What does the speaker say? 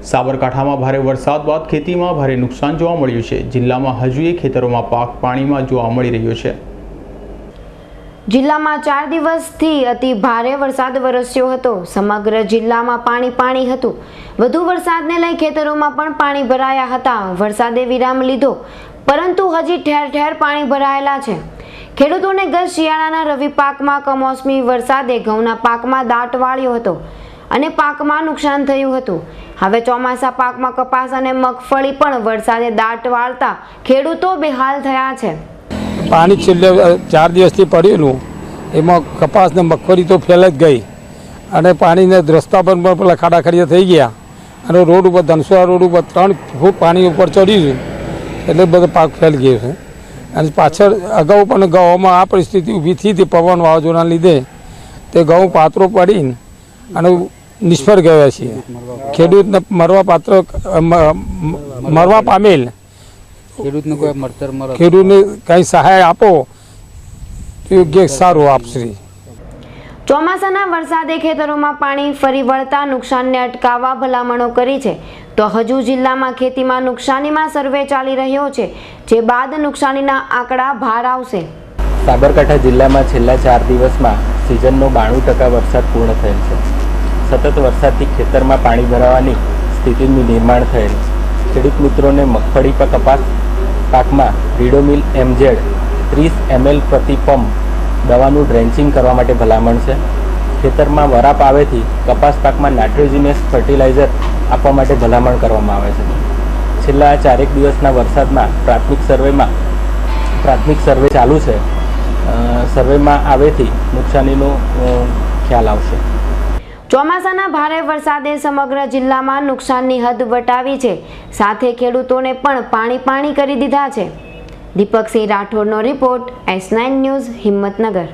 સાબરકાંઠામાં ભારે વરસાદ બાદ ખેતીમાં ભારે નુકસાન જોવા મળ્યું છે। જિલ્લામાં હજુએ ખેતરોમાં પાક પાણીમાં જોવા મળી રહ્યો છે। જિલ્લામાં 4 દિવસથી અતિ ભારે વરસાદ વરસ્યો હતો। સમગ્ર જિલ્લામાં પાણી હતું। વધુ વરસાદને લઈ ખેતરોમાં પણ પાણી ભરાયા હતા। વરસાદે વિરામ લીધો, પરંતુ હજી ઠેર ઠેર પાણી ભરાયેલા છે। ખેડૂતોને ગત શિયાળાના રવિ પાકમાં કમોસમી વરસાદે ઘઉંના પાકમાં દાટ વાળ્યો હતો અને પાકમાં નુકસાન થયું હતું। હવે ચોમાસા પાકમાં કપાસ અને મગફળી પણ વરસાદે દાટ વાળતા ખેડૂતો બેહાલ થયા છે। પાણી છેલ્લે 4 દિવસથી પડેલું, એમાં કપાસ ને મગફળી તો ફેલ જ ગઈ અને પાણીને રસ્તા પર પણ પેલા ખાડા ખડિયા થઈ ગયા અને રોડ ઉપર ધનસુરા રોડ ઉપર 3 ફૂટ પાણી ઉપર ચડ્યું છે, એટલે બધો પાક ફેલ ગયો છે। અને પાછળ અગાઉ પણ ઘઉંમાં આ પરિસ્થિતિ ઊભી થઈ હતી પવન વાવાઝોડાના લીધે, તે ઘઉં પાત્રો પડીને અને નિષ્ફળ ગયા છે। ખેડૂતને મરવા પામેલ ખેડૂતને કંઈ સહાય આપો તો યોગ્ય સારું આપશે। ચોમાસાના વરસાદે ખેતરોમાં પાણી ફરી વળતા નુકસાનને અટકાવવા ભલામણો કરી છે, તો હજુ જિલ્લામાં ખેતીમાં નુકસાનીમાં સર્વે ચાલી રહ્યો છે, જે બાદ નુકસાનીના આંકડા બહાર આવશે। સાબરકાંઠા જિલ્લામાં છેલ્લા 4 દિવસમાં સિઝનનો 92% વરસાદ પૂર્ણ થયેલ છે। સતત વરસાદથી ખેતરમાં પાણી ભરાવાની સ્થિતિનું નિર્માણ થયેલ। ખેડૂત મિત્રોને મગફળી પર કપાસ પાકમાં રીડોમિલ MZ 30 ml પ્રતિ પંપ દવાનું ડ્રેન્ચિંગ કરવા માટે ભલામણ છે। ખેતરમાં વરાપ આવેથી કપાસ પાકમાં નાઇટ્રોજિનસ ફર્ટિલાઇઝર આપવા માટે ભલામણ કરવામાં આવે છે। છેલ્લા 4 દિવસના વરસાદમાં પ્રાથમિક સર્વે ચાલુ છે। સર્વેમાં આવેથી નુકસાનીનો ખ્યાલ આવશે। ચોમાસાના ભારે વરસાદે સમગ્ર જિલ્લામાં નુકસાનની હદ વટાવી છે, સાથે ખેડૂતોને પણ પાણી કરી દીધા છે। દીપકસિંહ રાઠોડનો રિપોર્ટ, S9 ન્યૂઝ, હિંમતનગર।